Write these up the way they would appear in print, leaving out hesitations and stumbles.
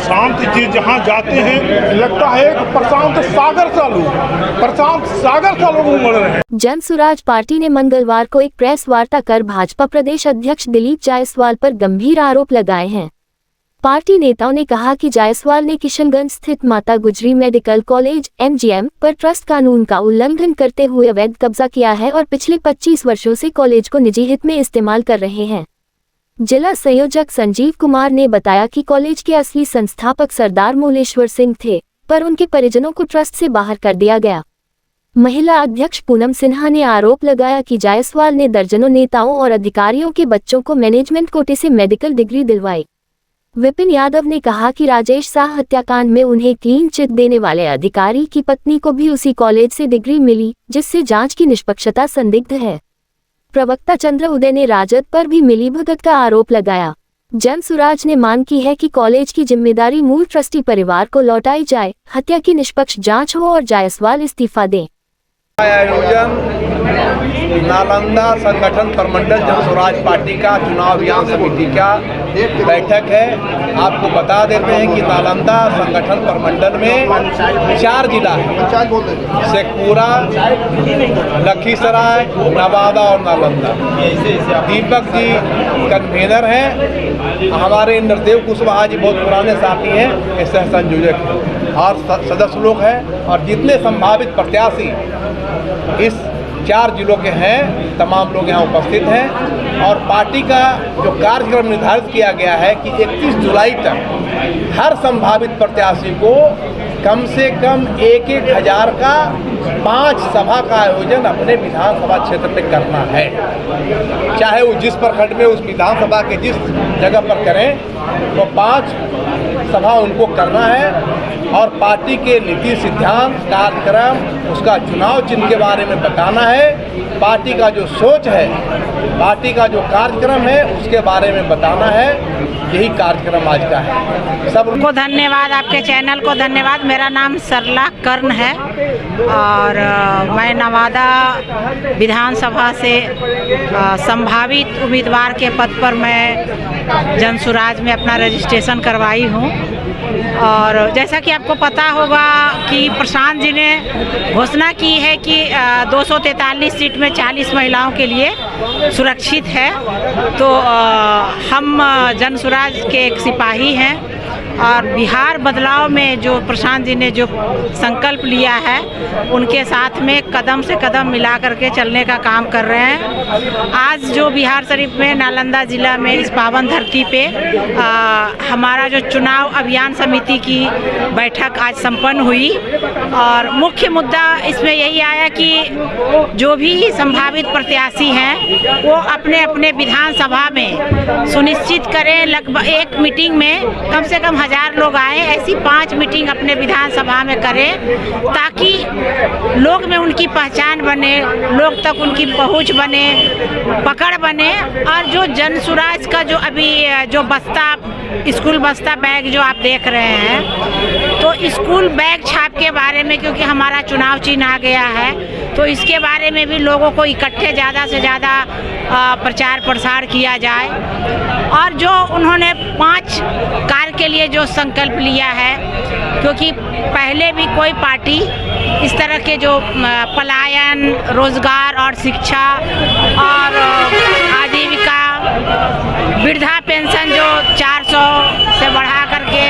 शांत जी जहाँ जाते हैं लगता है कि प्रशांत सागर सा लोग उमड़ रहे हैं। जन सुराज पार्टी ने मंगलवार को एक प्रेस वार्ता कर भाजपा प्रदेश अध्यक्ष दिलीप जायसवाल पर गंभीर आरोप लगाए हैं। पार्टी नेताओं ने कहा कि जायसवाल ने किशनगंज स्थित माता गुजरी मेडिकल कॉलेज (MGM) पर ट्रस्ट कानून का उल्लंघन करते हुए अवैध कब्जा किया है और पिछले 25 वर्षों से कॉलेज को निजी हित में इस्तेमाल कर रहे हैं। जिला संयोजक संजीव कुमार ने बताया कि कॉलेज के असली संस्थापक सरदार मूलेश्वर सिंह थे, पर उनके परिजनों को ट्रस्ट से बाहर कर दिया गया। महिला अध्यक्ष पूनम सिन्हा ने आरोप लगाया कि जायसवाल ने दर्जनों नेताओं और अधिकारियों के बच्चों को मैनेजमेंट कोटे से मेडिकल डिग्री दिलवाई। विपिन यादव ने कहा कि राजेश शाह हत्याकांड में उन्हें क्लीन चिट देने वाले अधिकारी की पत्नी को भी उसी कॉलेज से डिग्री मिली, जिससे जांच की निष्पक्षता संदिग्ध है। प्रवक्ता चंद्र उदय ने राजद पर भी मिलीभगत का आरोप लगाया। जन सुराज ने मांग की है कि कॉलेज की जिम्मेदारी मूल ट्रस्टी परिवार को लौटाई जाए, हत्या की निष्पक्ष जांच हो और जायसवाल इस्तीफा दें। आयोजन नालंदा संगठन प्रमंडल जन स्वराज पार्टी का चुनाव अभियान समिति का बैठक है। आपको बता देते हैं कि नालंदा संगठन प्रमंडल में 4 जिला है, शेखपुरा, लखीसराय, नवादा और नालंदा। दीपक जी कन्वीनर हैं, हमारे नरदेव कुशवाहा जी बहुत पुराने साथी हैं, सह संयोजक हैं और सदस्य लोग हैं। और जितने संभावित प्रत्याशी इस 4 जिलों के हैं तमाम लोग यहाँ उपस्थित हैं। और पार्टी का जो कार्यक्रम निर्धारित किया गया है कि 31 जुलाई तक हर संभावित प्रत्याशी को कम से कम 1-1 हज़ार का 5 सभा का आयोजन अपने विधानसभा क्षेत्र में करना है। चाहे वो जिस प्रखंड में उस विधानसभा के जिस जगह पर करें तो 5 सभा उनको करना है। और पार्टी के नीति सिद्धांत कार्यक्रम, उसका चुनाव चिन्ह के बारे में बताना है। पार्टी का जो सोच है, पार्टी का जो कार्यक्रम है उसके बारे में बताना है। यही कार्यक्रम आज का है। सबको धन्यवाद, आपके चैनल को धन्यवाद। मेरा नाम सरला कर्ण है और मैं नवादा विधानसभा से संभावित उम्मीदवार के पद पर मैं जनसुराज में अपना रजिस्ट्रेशन करवाई हूँ। और जैसा कि आपको पता होगा कि प्रशांत जी ने घोषणा की है कि 243 सीट में 40 महिलाओं के लिए सुरक्षित है। तो हम जनसुराज के एक सिपाही हैं और बिहार बदलाव में जो प्रशांत जी ने जो संकल्प लिया है उनके साथ में कदम से कदम मिला करके चलने का काम कर रहे हैं। आज जो बिहार शरीफ में नालंदा ज़िला में इस पावन धरती पे हमारा जो चुनाव अभियान समिति की बैठक आज संपन्न हुई और मुख्य मुद्दा इसमें यही आया कि जो भी संभावित प्रत्याशी हैं वो अपने अपने विधानसभा में सुनिश्चित करें लगभग एक मीटिंग में कम से कम 1000 लोग आए। ऐसी 5 मीटिंग अपने विधानसभा में करें ताकि लोग में उनकी पहचान बने, लोग तक उनकी पहुंच बने, पकड़ बने। और जो जनसुराज का जो अभी जो बस्ता स्कूल बस्ता बैग जो आप देख रहे हैं, तो स्कूल बैग छाप के बारे में क्योंकि हमारा चुनाव चिन्ह आ गया है तो इसके बारे में भी लोगों को इकट्ठे ज़्यादा से ज़्यादा प्रचार प्रसार किया जाए। और जो उन्होंने 5 कार्य के लिए जो संकल्प लिया है, क्योंकि पहले भी कोई पार्टी इस तरह के जो पलायन, रोजगार और शिक्षा और आजीविका, वृद्धा पेंशन जो 400 से बढ़ा करके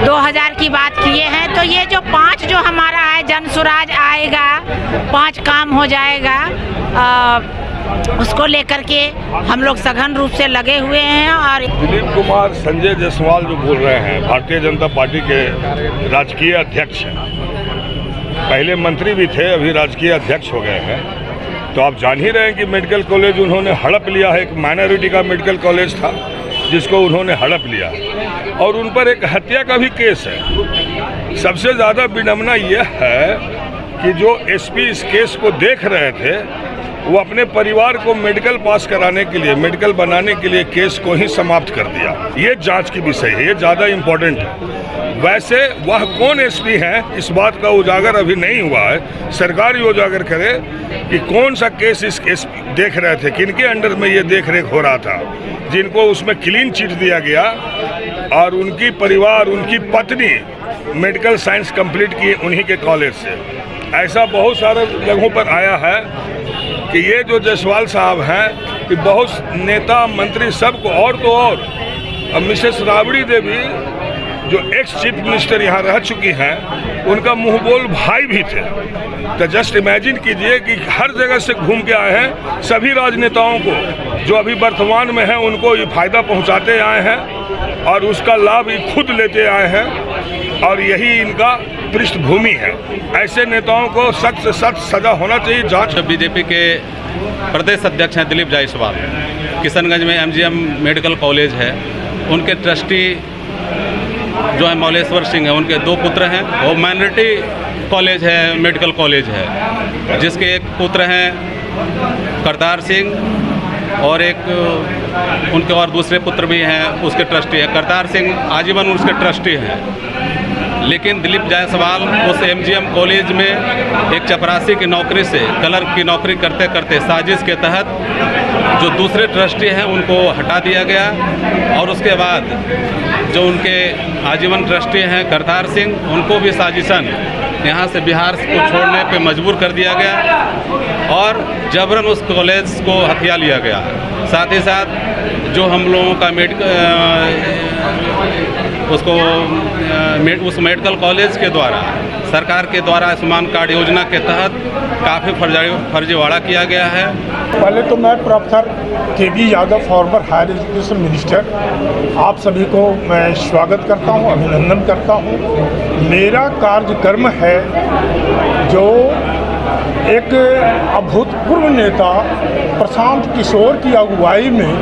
2000 की बात किए हैं। तो ये जो 5 जो हमारा है जनसुराज आएगा, 5 काम हो जाएगा, उसको लेकर के हम लोग सघन रूप से लगे हुए हैं। और दिलीप कुमार संजय जायसवाल जो बोल रहे हैं, भारतीय जनता पार्टी के राजकीय अध्यक्ष हैं, पहले मंत्री भी थे, अभी राजकीय अध्यक्ष हो गए हैं। तो आप जान ही रहे हैं कि मेडिकल कॉलेज उन्होंने हड़प लिया है। एक माइनॉरिटी का मेडिकल कॉलेज था जिसको उन्होंने हड़प लिया और उन पर एक हत्या का भी केस है। सबसे ज़्यादा विडंबना यह है कि जो एसपी इस केस को देख रहे थे वो अपने परिवार को मेडिकल पास कराने के लिए, मेडिकल बनाने के लिए केस को ही समाप्त कर दिया। ये जांच की विषय है, ये ज़्यादा इम्पोर्टेंट है। वैसे वह कौन एसपी हैं इस बात का उजागर अभी नहीं हुआ है। सरकार ये उजागर करे कि कौन सा केस इस एसपी देख रहे थे, किनके अंडर में ये देख रेख हो रहा था, जिनको उसमें क्लीन चिट दिया गया और उनकी परिवार, उनकी पत्नी मेडिकल साइंस कंप्लीट की उन्हीं के कॉलेज से। ऐसा बहुत सारे जगहों पर आया है कि ये जो जायसवाल साहब हैं कि बहुत नेता मंत्री सबको, और तो और मिसेस राबड़ी देवी जो एक्स चीफ मिनिस्टर यहाँ रह चुकी हैं, उनका मुंहबोल भाई भी थे। तो जस्ट इमेजिन कीजिए कि हर जगह से घूम के आए हैं, सभी राजनेताओं को जो अभी वर्तमान में हैं उनको ये फायदा पहुँचाते आए हैं और उसका लाभ ये खुद लेते आए हैं, और यही इनका पृष्ठभूमि है। ऐसे नेताओं को सख्त से सख्त सजा होना चाहिए। जांच बीजेपी के प्रदेश अध्यक्ष हैं दिलीप जायसवाल, किशनगंज में MGM मेडिकल कॉलेज है, उनके ट्रस्टी जो है मौलेश्वर सिंह है, उनके 2 पुत्र हैं। वो माइनॉरिटी कॉलेज है, मेडिकल कॉलेज है, जिसके एक पुत्र हैं करतार सिंह और एक उनके और दूसरे पुत्र भी हैं, उसके ट्रस्टी हैं। करतार सिंह आजीवन उसके ट्रस्टी हैं, लेकिन दिलीप जायसवाल उस MGM कॉलेज में एक चपरासी की नौकरी से क्लर्क की नौकरी करते करते साजिश के तहत जो दूसरे ट्रस्टी हैं उनको हटा दिया गया, और उसके बाद जो उनके आजीवन ट्रस्टी हैं करतार सिंह, उनको भी साजिशन यहाँ से बिहार को छोड़ने पे मजबूर कर दिया गया और जबरन उस कॉलेज को हथिया लिया गया। साथ ही साथ जो हम लोगों का उस मेडिकल कॉलेज के द्वारा सरकार के द्वारा आयुष्मान कार्ड योजना के तहत काफ़ी फर्जीवाड़ा किया गया है। पहले तो मैं professor KV Yadav, former higher education minister, आप सभी को मैं स्वागत करता हूं, अभिनंदन करता हूं। मेरा कार्यक्रम है जो एक अभूतपूर्व नेता प्रशांत किशोर की अगुवाई में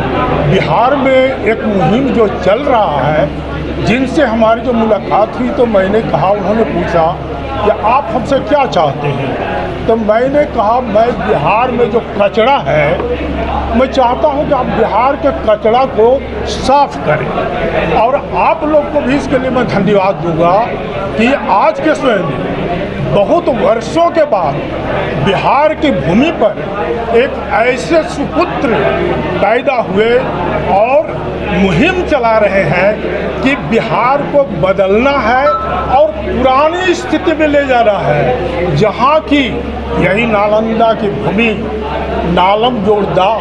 बिहार में एक मुहिम जो चल रहा है, जिनसे हमारी जो मुलाकात हुई तो मैंने कहा, उन्होंने पूछा कि आप हमसे क्या चाहते हैं, तो मैंने कहा मैं बिहार में जो कचरा है, मैं चाहता हूं कि आप बिहार के कचरा को साफ करें, और आप लोग को भी इसके लिए मैं धन्यवाद दूंगा कि आज के समय में बहुत वर्षों के बाद बिहार की भूमि पर एक ऐसे सुपुत्र पैदा हुए और मुहिम चला रहे हैं कि बिहार को बदलना है और पुरानी स्थिति में ले जाना है, जहाँ की यही नालंदा की भूमि, नालम जोड़दा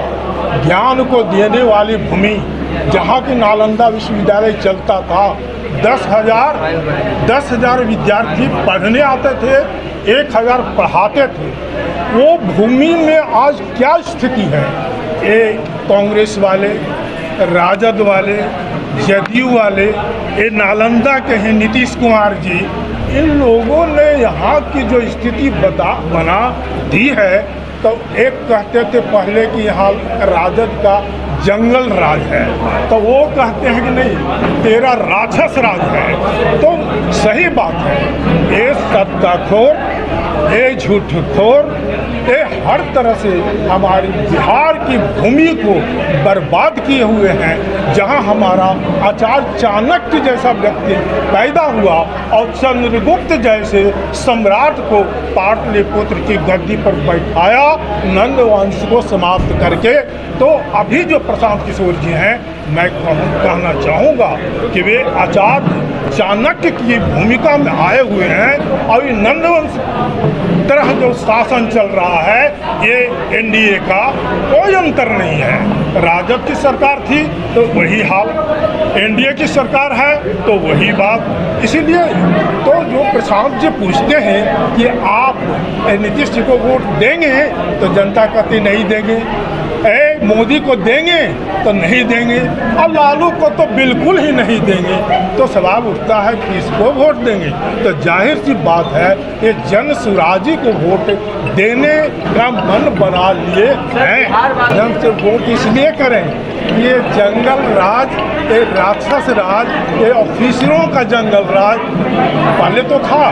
ज्ञान को देने वाली भूमि, जहाँ की नालंदा विश्वविद्यालय चलता था। 10,000 विद्यार्थी पढ़ने आते थे, 1,000 पढ़ाते थे। वो भूमि में आज क्या स्थिति है? ये कांग्रेस वाले, राजद वाले, जदयू वाले, ये नालंदा के हैं नीतीश कुमार जी, इन लोगों ने यहाँ की जो स्थिति बना दी है, तो एक कहते थे पहले कि यहाँ राजद का जंगल राज है, तो वो कहते हैं कि नहीं तेरा राक्षस राज है। तो सही बात है, ये सत्ताखोर, ये झूठखोर, ये हर तरह से हमारी बिहार की भूमि को बर्बाद किए हुए हैं। जहां हमारा आचार्य चाणक्य जैसा व्यक्ति पैदा हुआ और चंद्रगुप्त जैसे सम्राट को पाटलिपुत्र की गद्दी पर बैठाया नंद वंश को समाप्त करके, तो अभी जो प्रशांत किशोर जी हैं, मैं कहना चाहूँगा कि वे आचार्य चाणक्य की भूमिका में आए हुए हैं, और ये नंदवंश तरह जो शासन चल रहा है, ये NDA का कोई अंतर नहीं है। राजद की सरकार थी तो वही हाल, NDA की सरकार है तो वही बात। इसीलिए तो जो प्रशांत जी पूछते हैं कि आप नीतीश जी को वोट देंगे, तो जनता कहती नहीं देंगे, मोदी को देंगे तो नहीं देंगे, और लालू को तो बिल्कुल ही नहीं देंगे। तो सवाल उठता है किसको वोट देंगे? तो जाहिर सी बात है ये जन सुराजी को वोट देने का मन बना लिए हैं। जन से वोट इसलिए करें, ये जंगल राज, ये राक्षस राज, ये ऑफिसरों का जंगल राज पहले तो था,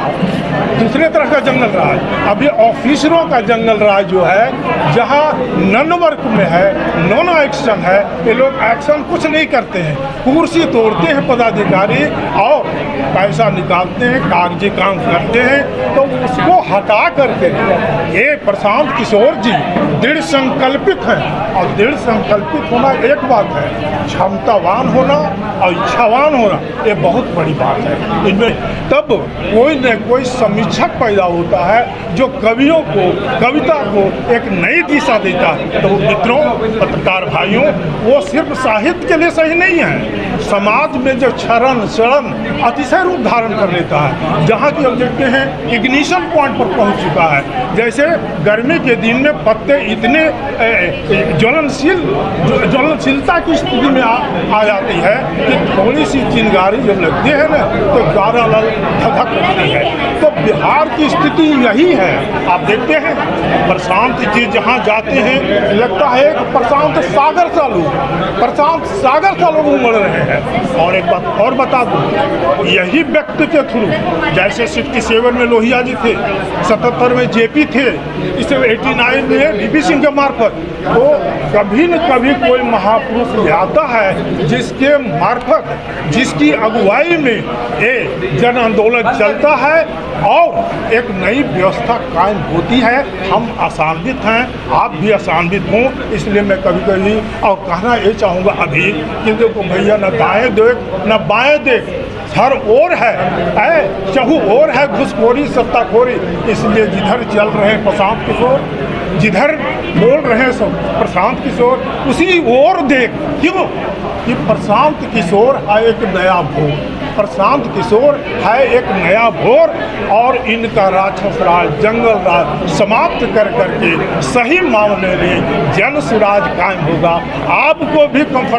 दूसरे तरह का जंगल राज, अभी ऑफिसरों का जंगल राज जो है, जहां नन वर्क में है, नॉन एक्शन है। ये लोग एक्शन कुछ नहीं करते हैं, कुर्सी तोड़ते हैं पदाधिकारी, की और पैसा निकालते हैं, कागजी काम करते हैं, तो उसको हटा करके ये प्रशांत किशोर जी दृढ़ संकल्पित हैं। और दृढ़ संकल्पित होना एक बात है, क्षमतावान होना और इच्छावान होना ये बहुत बड़ी बात है। इनमें तब कोई न कोई समीक्षक पैदा होता है जो कवियों को, कविता को एक नई दिशा देता है। तो मित्रों, पत्रकार भाइयों, वो सिर्फ साहित्य के लिए सही नहीं है, समाज में जो क्षरण अतिशय रूप धारण कर लेता है, जहाँ की हम देखते हैं इग्निशन पॉइंट पर पहुँच चुका है। जैसे गर्मी के दिन में पत्ते इतने ज्वलनशीलता की स्थिति में आ जाती है कि थोड़ी सी चिंगारी जब लगती है ना तो गारा लाल धधक उठती है। तो बिहार की स्थिति यही है। आप देखते हैं प्रशांत जी जहाँ जाते हैं लगता है कि प्रशांत सागर सा लोग उमड़ रहे हैं। और एक बात और बता दूं, यही व्यक्ति के थ्रू, जैसे 67 में लोहिया जी थे, 77 में जेपी थे, इसे 89 में बीपी सिंह के मार्फत, तो कभी न कभी कोई महापुरुष आता है जिसके मार्फत, जिसकी अगुवाई में ये जन आंदोलन चलता है और एक नई व्यवस्था कायम होती है। हम आशान्वित हैं, आप भी आशान्वित हों, इसलिए मैं कभी कभी और कहना ये चाहूँगा अभी कि देखो भैया, न दाएं देख न बाएं देख, हर ओर है चहु ओर है घुसखोरी सत्ताखोरी। इसलिए जिधर चल रहे हैं प्रशांत किशोर, जिधर बोल रहे हैं सब प्रशांत किशोर, उसी ओर देख। क्यों कि प्रशांत किशोर है एक नया भोर, प्रशांत किशोर है एक नया भोर, और इनका राक्षस राज, जंगल राज समाप्त कर करके सही मामले में जन स्वराज कायम होगा। आपको भी कंफर्ट